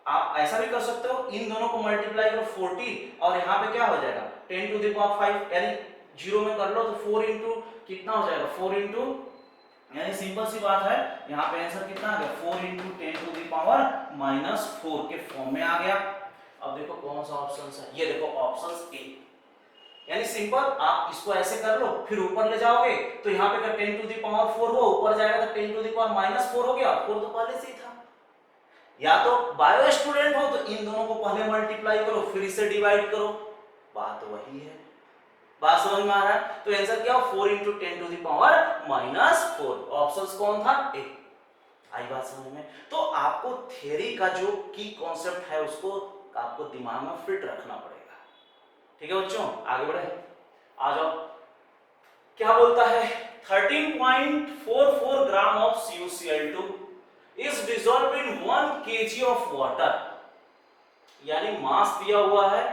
A: आप ऐसा भी कर सकते हो, इन दोनों को मल्टीप्लाई करो 40 और यहाँ पे क्या हो जाएगा 10⁵, यानी 0 में कर लो तो 4 इंटू कितना हो जाएगा 4 इंटू, यानी सिंपल सी बात है, यहाँ पे आंसर कितना आ गया 4 × 10⁻⁻4 के फॉर्म में आ गया। अब देखो कौन सा ऑप्शन है, ये देखो ऑप्शन ए, यानी सिंपल आप इसको ऐसे कर लो, फिर ऊपर ले जाओगे तो यहाँ पे अगर 10⁻4 हो, ऊपर जाएगा तो 10⁻⁻4 हो गया, 4 तो पहले से ही था। या तो बायो स्टूडेंट हो तो इन दोनों को पहले मल्टीप्लाई करो, फिर इसे डिवाइड करो, बात वही है। बात समझ में आ रहा है, तो आंसर क्या हो 4 × 10⁻⁻4, ऑप्शंस कौन था ए। आई बात समझ में। तो आपको थ्योरी का जो की कॉन्सेप्ट है उसको आपको दिमाग में फिट रखना पड़ेगा, ठीक है बच्चों, आगे बढ़े, आ जाओ। क्या बोलता है 13.44 gram of CuCl2 is dissolved in 1 kg of water, यानी मास दिया हुआ है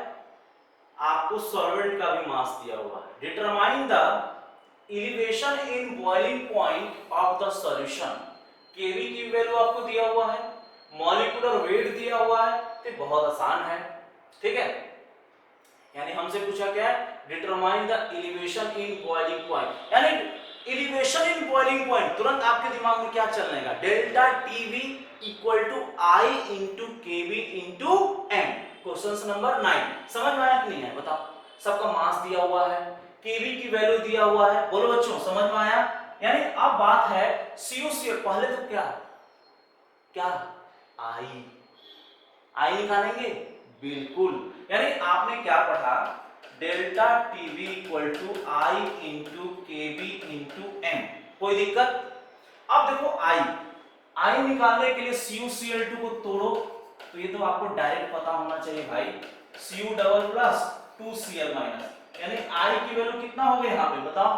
A: आपको, सॉल्वेंट का भी मास दिया हुआ है। Determine the elevation in boiling point of the solution, Kb की वैल्यू आपको दिया हुआ है, मॉलिक्यूलर वेट दिया हुआ है, तो बहुत आसान है, ठीक है। यानी हमसे पूछा क्या है, determine the elevation in boiling point, यानी एलिवेशन इन बॉइलिंग पॉइंट, तुरंत आपके दिमाग में क्या चलनेगा, delta TV equal to I into KV into m. Question number 9 समझ में आया कि नहीं है, बताओ। सबका मास दिया हुआ है, केवी की वैल्यू दिया हुआ है, बोलो बच्चों समझ में आया। यानी अब बात है CuCl, पहले तो क्या I निकालेंगे, बिल्कुल। यानी आपने क्या पढ़ा, delta TV equal to I into KV into M, कोई दिक्कत? अब देखो आई निकालने के लिए CuCl2 को तोड़ो, तो ये तो आपको डायरेक्ट पता होना चाहिए भाई, Cu double plus 2Cl minus, यानी आई की वैल्यू कितना हो गया यहाँ पे बताओ?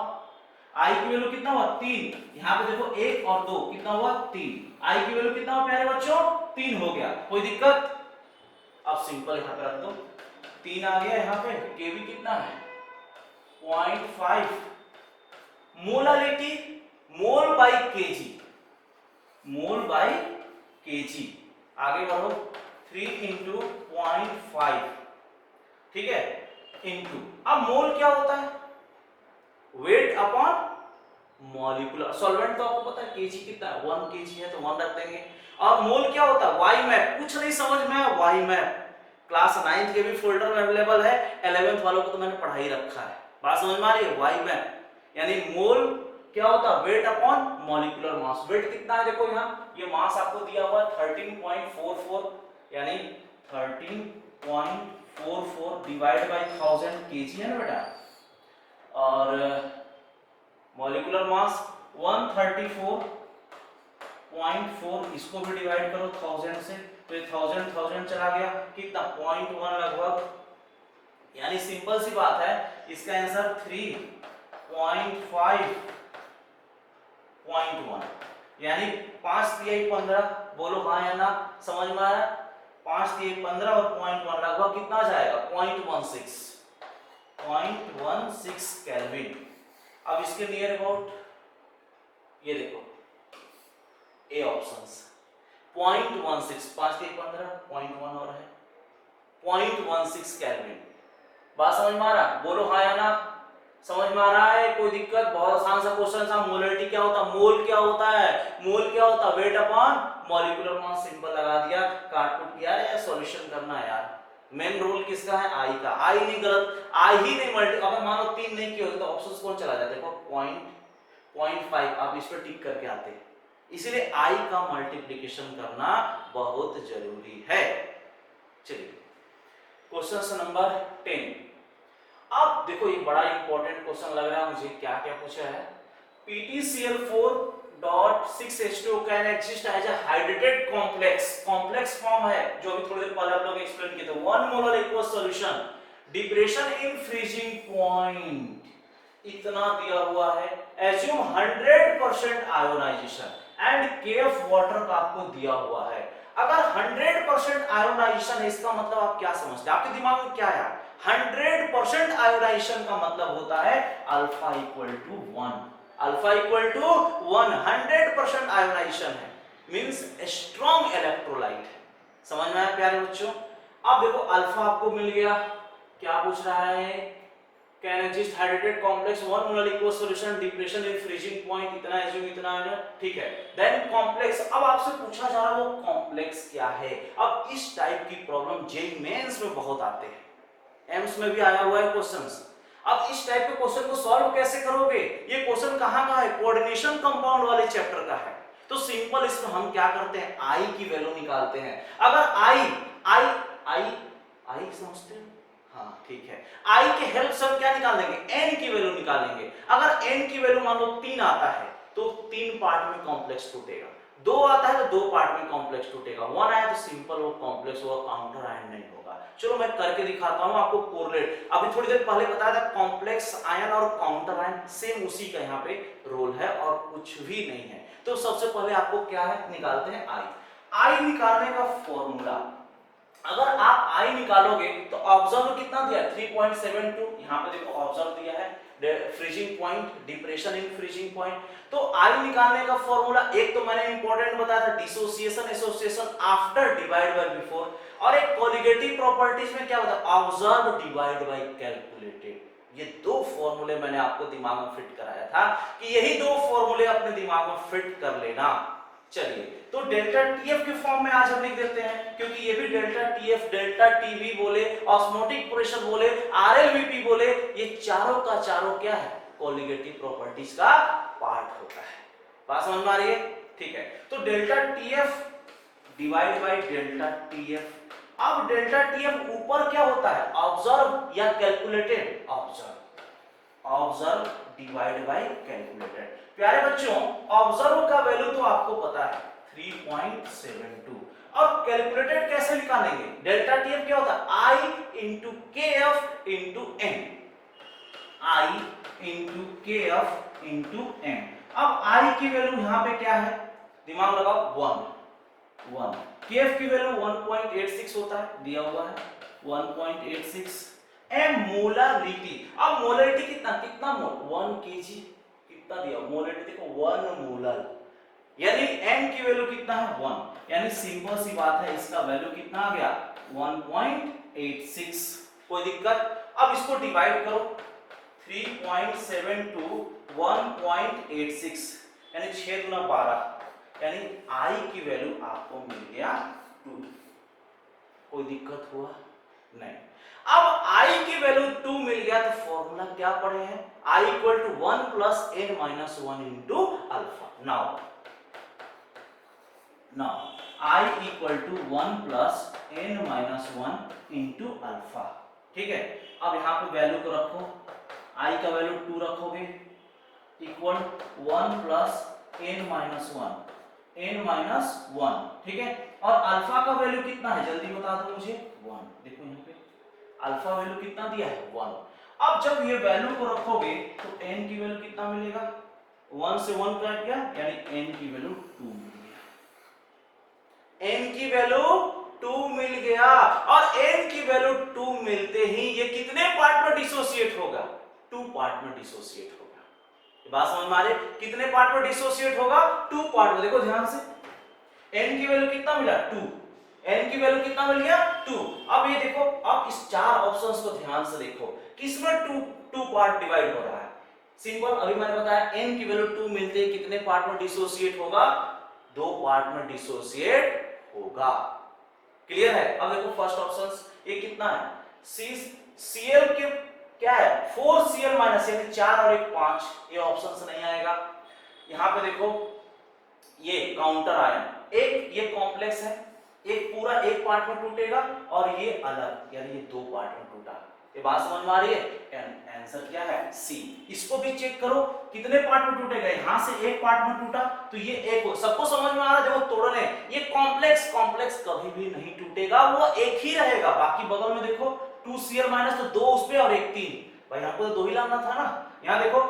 A: आई की वैल्यू कितना हुआ 3, यहाँ पे देखो 1 और 2 कितना हुआ 3, आई की वैल्यू कितना हुआ प्यारे बच्चों 3 हो गया, कोई दिक्कत? अब सिंपल यहाँ पे रख दो, 3 आ गया यहाँ पे, केवी कितना है 0.5, molality mole by KG, mole by KG, आगे बढ़ो 3 इंटू 0.5, ठीक है, इंटू, अब मोल क्या होता है वेट अपॉन मॉलिक्यूलर सॉल्वेंट, तो आपको पता है केजी कितना है 1 केजी है तो 1 रख देंगे। अब मोल क्या होता है वाई मैप, कुछ नहीं समझ में आया, वाई मैप क्लास 9th के भी फोल्डर में अवेलेबल है, 11th वालों को तो मैंने पढ़ा ही रखा है, बात समझ में आ रही है? वाई मैप यानी मोल क्या होता है weight upon molecular mass, weight कितना है देखो यहाँ, ये मास आपको दिया हुआ है 13.44, यानी 13.44 डिवाइड बाय 1000 केजी है ना बेटा, और मॉलिक्यूलर मास 134.4, इसको भी डिवाइड करो 1000 से, तो ये 1000 चला गया कितना 0.1 लगभग, यानी सिंपल सी बात है इसका आंसर 3.5.1, यानी 5 3 15, बोलो हाँ या ना, समझ में आ रहा है? 5 3 15 और 0.1 लगभग कितना जाएगा 0.16 केल्विन। अब इसके नियर अबाउट ये देखो ए ऑप्शंस 0.16, 5 3 15 0.1 और है 0.16 केल्विन, बात समझ में आ रहा? बोलो हाँ या ना, समझ में आ रहा है? कोई दिक्कत? बहुत आसान सा क्वेश्चन था। मोलरिटी क्या होता है, मोल क्या होता है, मोल क्या होता है वेट अपॉन मॉलिक्यूलर मास, सिंपल लगा दिया, काटकुट किया है, सॉल्यूशन करना है यार। मेन रोल किसका है आई का, आई नहीं गलत, आई ही नहीं मल्टी, अगर मान लो 3 नहीं किए होते तो ऑप्शंस कौन चला जाता, देखो 0.5 आप इस पर टिक करके आते, इसीलिए आई का मल्टीप्लिकेशन करना बहुत जरूरी है। चलिए क्वेश्चन नंबर 10, अब देखो ये बड़ा इंपॉर्टेंट क्वेश्चन लग रहा है मुझे, क्या क्या पूछा है, PtCl4.6H2 can exist as a hydrated complex form है, जो अभी थोड़ी देर पहले आप लोग एक्सप्लेन किए थे, 1 molar aqueous solution, depression in freezing point इतना दिया हुआ है, assume 100% ionisation and KF water का आपको दिया हुआ है। अगर 100% आयोनाइजेशन है इसका मतलब आप क्या समझते हैं, आपके दिमाग में क्या है? 100% आयोनाइजेशन का मतलब होता है alpha equal to 1, alpha equal to 100% ionisation है, मींस स्ट्रॉन्ग इलेक्ट्रोलाइट है। समझ में आया प्यारे बच्चों? अब देखो अल्फा आपको मिल गया, क्या पूछ रहा है, can exist hydrated complex 1 molar equals solution, depression in freezing point इतना एज्यूम इतना है ना, ठीक है। देन कॉम्प्लेक्स, अब आपसे पूछा जा रहा है वो कॉम्प्लेक्स क्या है। अब इस टाइप की प्रॉब्लम जेईई मेंस में बहुत आते हैं, एम्स में भी आया हुआ है क्वेश्चंस। अब इस टाइप के क्वेश्चन को सॉल्व कैसे करोगे, ये क्वेश्चन कहां का है, कोऑर्डिनेशन कंपाउंड वाले चैप्टर का है। तो सिंपल इसमें हम क्या करते हैं, आई की वैल्यू निकालते हैं। अगर आई समझते हैं, हाँ ठीक है, आई के हेल्प से हम क्या निकाल देंगे, एन की वैल्यू निकालेंगे। अगर एन की वैल्यू मान लो 3 आता है तो 3 पार्ट में कॉम्प्लेक्स टूटेगा, 2 आता है तो 2 पार्ट में कॉम्प्लेक्स टूटेगा, 1 आया तो सिंपल वो कॉम्प्लेक्स होगा, काउंटर आयन नहीं होगा। चलो मैं करके दिखाता हूं आपको कोरिलेट। अभी थोड़ी देर पहले बताया था कॉम्प्लेक्स आयन और काउंटर आयन सेम उसी का यहाँ पे रोल है और कुछ भी नहीं है। तो सबसे पहले आपको क्या है, निकालते हैं आई निकालने का फॉर्मूला। अगर आप आई निकालोगे तो ऑब्जर्व कितना दिया है 3.72, यहाँ पे देखो ऑब्जर्व दिया है, freezing point, depression in freezing point. तो आई निकालने का फॉर्मूला एक तो मैंने इंपॉर्टेंट बताया था dissociation association after divide by before, और एक कोलिगेटिव प्रॉपर्टीज में क्या होता है ऑब्जर्व डिवाइड बाय कैलकुलेटेड। ये 2 फॉर्मूले मैंने आपको दिमाग में फिट कराया था कि यही 2 फॉर्मूले अपने दिमाग में फिट कर लेना। चलिए तो डेल्टा टीएफ के फॉर्म में आज हम लिख देते हैं, क्योंकि ये भी डेल्टा टीएफ, डेल्टा टीवी बोले, ऑस्मोटिक प्रेशर बोले, आरएलवीपी बोले, ये चारों का चारों क्या है, कोलिगेटिव प्रॉपर्टीज का पार्ट होता है। बात समझ में आ रही है? ठीक है, तो delta TF divide by delta TF. अब डेल्टा टीएफ ऊपर क्या होता है, ऑब्जर्व या calculated, observe. Observe divide by calculated. प्यारे बच्चों, ऑब्जर्व का वैल्यू तो आपको पता है 3.72, और कैलकुलेटेड कैसे निकालेंगे? डेल्टा टीएफ क्या होता है? आई इंटू के एफ इंटू एन, आई इंटू के एफ इंटू एन। अब आई की वैल्यू यहां पे क्या है? दिमाग लगाओ, 1 के एफ की वैल्यू 1.86 होता है, दिया हुआ है 1.86। एम मोलारिटी, अब मोलारिटी कितना मोल? 1 केजी, कितना दिया मोलारिटी देखो 1 मोलर, यानी m की वैल्यू कितना है? 1, यानी सिंपल सी बात है, इसका वैल्यू कितना आ गया? 1.86। कोई दिक्कत? अब इसको डिवाइड करो, 3.72 1.86 यानी 6 गुना 12, यानी i की वैल्यू आपको मिल गया 2। कोई दिक्कत हुआ? नहीं। अब i की वैल्यू 2 मिल गया तो फॉर्मूला क्या पढ़े हैं? i equal to 1 plus n minus 1 into alpha. Now i equal to 1 plus n minus 1 into alpha. ठीक है, अब यहां पे वैल्यू को रखो, i का वैल्यू 2 रखोगे इक्वल 1 प्लस n माइनस 1, ठीक है, और अल्फा का वैल्यू कितना है जल्दी बता दो मुझे? 1। देखो यहाँ पे अल्फा वैल्यू कितना दिया है? 1। अब जब ये वैल्यू को रखोगे तो n की वैल्यू कितना मिलेगा? 1 से 1 काट गया, यानी n की वैल्यू 2 मिल गया, n की वैल्यू 2 मिल गया। और n की वैल्यू 2 मिलते ही ये कितने पार्ट में डिसोसिएट होगा? 2 पार्ट में डिसोसिएट होगा। ये बात समझ में आ रही? कितने पार्ट में डिसोसिएट होगा? 2 पार्ट में। देखो ध्यान से, n की वैल्यू कितना मिला? 2, n की वैल्यू कितना मिल गया? 2। अब ये देखो, अब इस चार ऑप्शंस को ध्यान से देखो, किसमें 2 पार्ट डिवाइड हो रहा है? सिंपल, अभी मैंने बताया n की वैल्यू 2 मिलते ही कितने पार्ट में डिसोसिएट होगा? 2 पार्ट में डिसोसिएट होगा। क्लियर है? अब देखो फर्स्ट ऑप्शंस, ये कितना है? Cl के क्या है? 4Cl माइनस, यानी 4 और 1 5, ये ऑप्शन नहीं आएगा। यहां पे देखो ये काउंटर आयन, एक ये कॉम्प्लेक्स है, एक पूरा एक पार्ट में टूटेगा और ये अलग, यानी ये 2 पार्ट में टूटा। ये बात समझ में आ रही है? आंसर क्या है? सी। इसको भी चेक करो कितने पार्ट में टूटेगा, यहां से एक पार्ट में टूटा तो ये एक हो। सबको समझ में आ रहा है? देखो तोड़ने, ये कॉम्प्लेक्स कभी भी नहीं टूटेगा, वो एक ही रहेगा। बाकी बगल में देखो 2Cl माइनस, तो 2 उस पे और 1 3, भाई हमको तो 2 ही लाना था ना। यहां देखो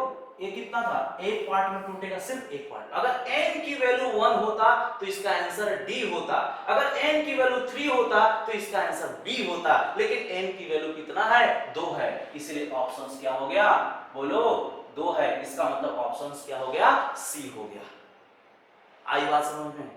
A: ये कितना था? एक पार्ट में टूटेगा, सिर्फ एक पार्ट। अगर n की वैल्यू 1 होता तो इसका आंसर D होता, अगर n की वैल्यू 3 होता तो इसका आंसर B होता, लेकिन n की वैल्यू कितना है? 2 है, इसलिए ऑप्शंस क्या हो गया? बोलो, 2 है, इसका मतलब ऑप्शंस क्या हो गया? C हो गया। आई बात समझ में?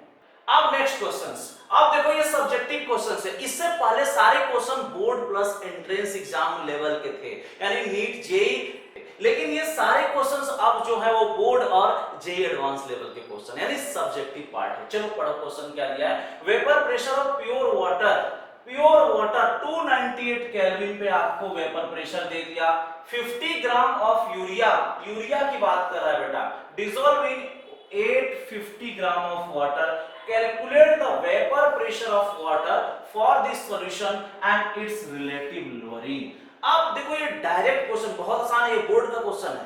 A: अब नेक्स्ट क्वेश्चंस, अब देखो ये सब्जेक्टिव क्वेश्चंस है। इससे पहले सारे question board plus entrance exam level के थे, यानी नीट जेईई, लेकिन ये सारे क्वेश्चंस अब जो है वो बोर्ड और जेईई एडवांस लेवल के क्वेश्चन, यानी सब्जेक्टिव पार्ट है। चलो पढ़ो क्वेश्चन क्या दिया है। Vapour pressure of pure water 298 kelvin पे आपको वेपर प्रेशर दे दिया। 50 ग्राम ऑफ यूरिया की बात कर रहा है बेटा, dissolve in 850 gram of water, calculate the vapour pressure of water for this solution and it's relative lowering. अब देखो ये डायरेक्ट क्वेश्चन बहुत आसान है, ये बोर्ड का क्वेश्चन है,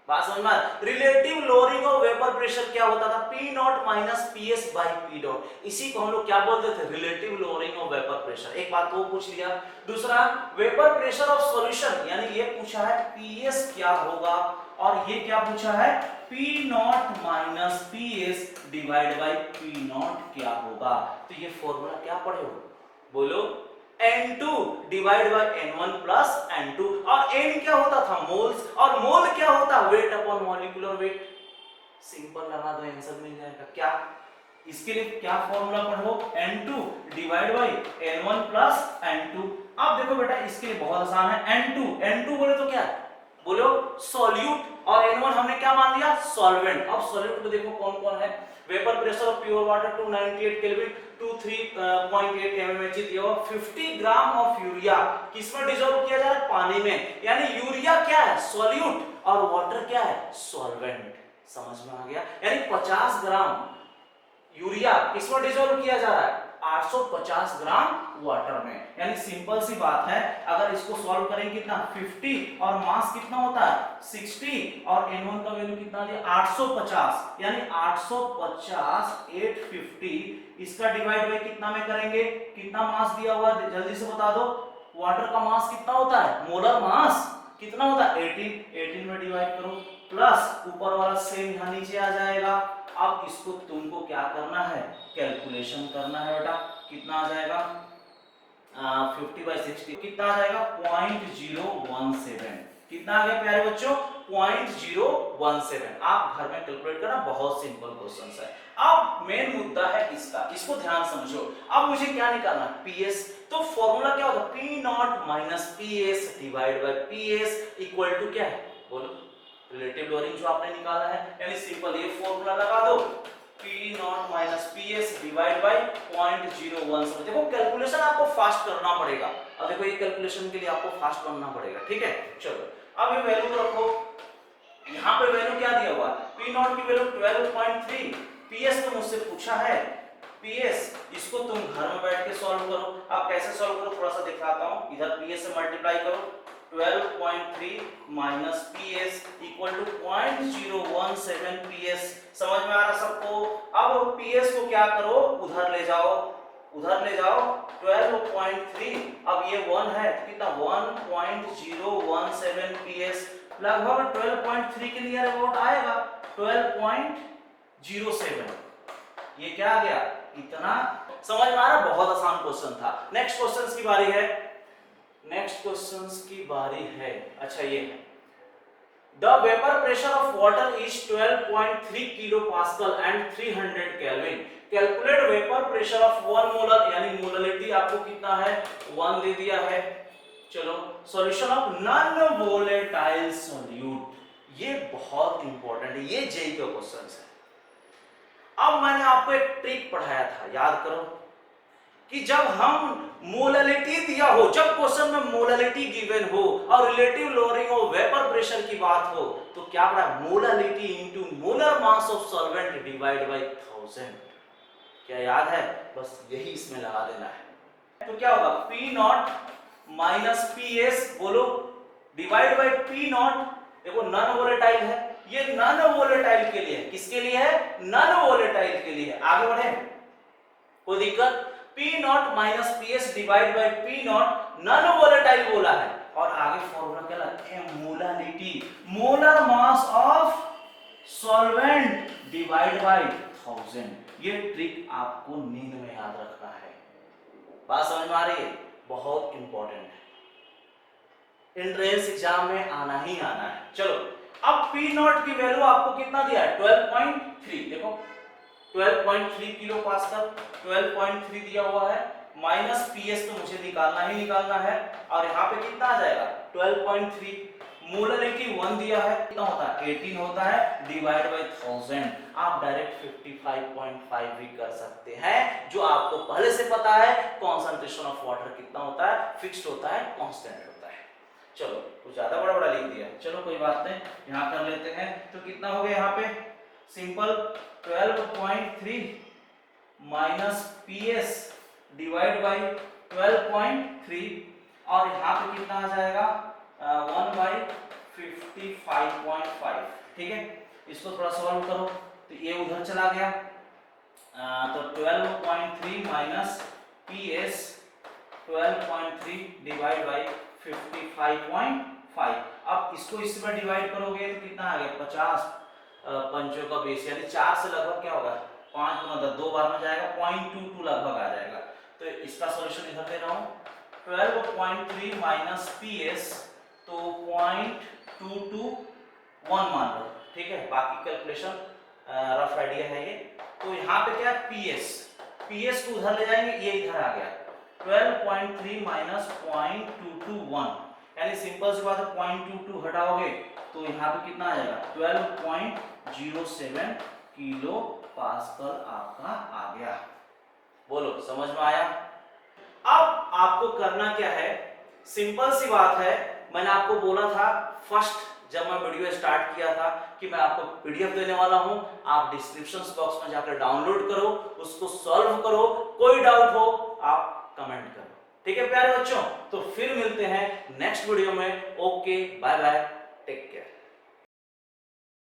A: बात समझ में? Relative lowering of vapour pressure क्या होता था? P not minus PS by P dot, इसी को हम लोग क्या बोलते थे? Relative lowering of vapour pressure. एक बात को पूछ लिया। दूसरा, वेपर प्रेशर ऑफ सॉल्यूशन, यानी ये पूछा है PS क्या होगा, और ये क्या पूछा है? P not minus PS divide by P not क्या होगा? तो ये फॉर्मूला क्या पढ़े हो? बोलो, N2 divide by N1 plus N2, और N क्या होता था? मोल्स, और मोल क्या होता? Wait upon molecular weight. Simple लगा दो, आंसर मिल जाएगा। क्या इसके लिए क्या फॉर्मूला पढ़ो? N2 divide by N1 plus N2। अब देखो बेटा इसके लिए बहुत आसान है। N2 बोले तो क्या बोलो? सॉल्यूट, और N1 हमने क्या मान लिया? सॉल्वेंट। अब सॉल्यूट में देखो कौन कौन है? Vapour pressure of pure water 298 kelvin, 23.8 mmHg, 50 gram of urea किसमें डिसॉल्व किया जा रहा है? पानी में, यानी यूरिया क्या है? सॉल्यूट, और वाटर क्या है? सॉल्वेंट। समझ में आ गया? यानी 50 ग्राम यूरिया किसमें डिसॉल्व किया जा रहा है? 850 ग्राम वाटर में। यानी सिंपल सी बात है, अगर इसको सॉल्व करेंगे कितना 50 और मास कितना होता है 60 और N1 का वैल्यू कितना दिया 850, यानी 850 850 इसका डिवाइड बाय कितना में करेंगे, कितना मास दिया हुआ है जल्दी से बता दो। वाटर का मास कितना होता है, मोलर मास कितना होता है 18 में डिवाइड करो, प्लस ऊपर वाला सेम यहाँ नीचे आ जाएगा। अब इसको तुमको क्या करना है, कैलकुलेशन करना है बेटा। कितना आ जाएगा 50/60 कितना आ जाएगा 0.017। कितना आ गया प्यारे बच्चों 0.017। आप घर में कैलकुलेट करना, बहुत सिंपल क्वेश्चन है। अब मेन मुद्दा है इसका, इसको ध्यान समझो। अब मुझे क्या निकालना पीएस, तो फॉर्मूला क्या होगा P naught minus PS divide by PS equal to क्या है बोलो, रिलेटिव लोअरिंग जो आपने निकाला है। यानी सिंपल ये फॉर्मूला लगा दो P not minus PS divide by 0.017। देखो कैलकुलेशन आपको फास्ट करना पड़ेगा। अब देखो ये कैलकुलेशन के लिए आपको फास्ट करना पड़ेगा, ठीक है। चलो अब ये वैल्यू रखो, यहाँ पे वैल्यू क्या दिया हुआ P नॉट की वैल्यू 12.3, PS तो मुझसे पूछा है PS, इसको तुम घर में बैठ के सॉल्व करो। अब कैसे सॉल्व करो थोड़ा सा दिखाता हूँ। इधर PS से मल्टीप्लाई करो, 12.3 minus PS equal to 0.017 PS। समझ में आ रहा सबको। अब PS को क्या करो उधर ले जाओ, उधर ले जाओ 12.3, अब ये 1 है कितना 1.017 PS, लगभग 12.3 के नियर अबाउट आएगा 12.07। ये क्या आ गया इतना। समझ में आ रहा, बहुत आसान क्वेश्चन था। नेक्स्ट क्वेश्चन की बारी है, नेक्स्ट क्वेश्चंस की बारी है। अच्छा ये है the vapour pressure of water is 12.3 kilo pascal and 300 kelvin. Calculate vapour pressure of 1 molar, यानी मोलरिटी आपको कितना है 1 दे दिया है। चलो solution of non volatile solute, ये बहुत इंपॉर्टेंट है, ये जेईई का क्वेश्चन है। अब मैंने आपको एक ट्रिक पढ़ाया था, याद करो कि जब हम मोलरिटी दिया हो, जब क्वेश्चन में मोलरिटी गिवन हो और रिलेटिव लोअरिंग हो, वेपर प्रेशर की बात हो, तो क्या पढ़ा molarity into molar mass of solvent divide by 1000। क्या याद है, बस यही इसमें लगा देना है। तो क्या होगा P नॉट माइनस PS बोलो डिवाइड बाय P नॉट। देखो नॉन वोलेटाइल है, ये नॉन वोलेटाइल के लिए है, किसके लिए है नॉन वोलेटाइल के लिए है। आगे बढ़े कोई दिक्कत, P not minus PS divide by P not non volatile बोला है, और आगे फॉर्मूला क्या है molarity, molar mass of solvent divide by 1000। ये ट्रिक आपको नींद में याद रखना है। बात समझ में आ रही है, बहुत इंपॉर्टेंट है, एंट्रेंस एग्जाम में आना ही आना है। चलो अब P नॉट की वैल्यू आपको कितना दिया है 12.3, देखो 12.3 किलो पास्कल 12.3 दिया हुआ है, माइनस PS तो मुझे निकालना ही निकालना है, और यहाँ पे कितना आ जाएगा 12.3, मोलरिटी 1 दिया है, कितना होता है 18 होता है, डिवाइड बाय 1000। आप डायरेक्ट 55.5 भी कर सकते हैं, जो आपको पहले से पता है कॉन्सेंट्रेशन ऑफ वाटर कितना होता है, फिक्स्ड होता है, कांस्टेंट होता है। चलो कुछ ज्यादा बड़ा बड़ा लिख दिया, चलो कोई बात नहीं, यहाँ कर लेते हैं। तो कितना हो गया यहाँ पे simple 12.3 minus PS divide by 12.3, और यहाँ पे कितना आ जाएगा 1/55, ठीक है। इसको थोड़ा सॉल्व करो, तो ये उधर चला गया, तो 12.3 माइनस PS 12.3 डिवाइड बाय 55.5। अब इसको इसमें डिवाइड करोगे तो कितना आ गया 50 पंचों का बेस, यानी 4 से लगभग क्या होगा 5 मतलब 2 बार में जाएगा 0.22 लगभग आ जाएगा। तो इसका सॉल्यूशन इधर दे रहा हूं 12.3 माइनस PS, तो 0.221 मान लो, ठीक है। बाकी कैलकुलेशन रफ आइडिया है ये। तो यहाँ पे क्या PS को उधर ले जाएंगे, ये इधर आ गया 12.3 माइनस 0.221, यानी सिंपल सी बात है 0.22 हटाओगे तो यहाँ पे कितना आ जाएगा 12.07 किलो पास्कल आपका आ गया। बोलो समझ में आया। अब आपको करना क्या है, सिंपल सी बात है, मैंने आपको बोला था फर्स्ट जब मैं वीडियो स्टार्ट किया था कि मैं आपको पीडीएफ देने वाला हूं, आप डिस्क्रिप्शन बॉक्स में जाकर डाउनलोड करो, उसको सॉल्व करो, कोई डाउट हो आप कमेंट करो। ठीक है प्यारे बच्चों, तो फिर मिलते हैं नेक्स्ट वीडियो में। Okay, bye bye, take care.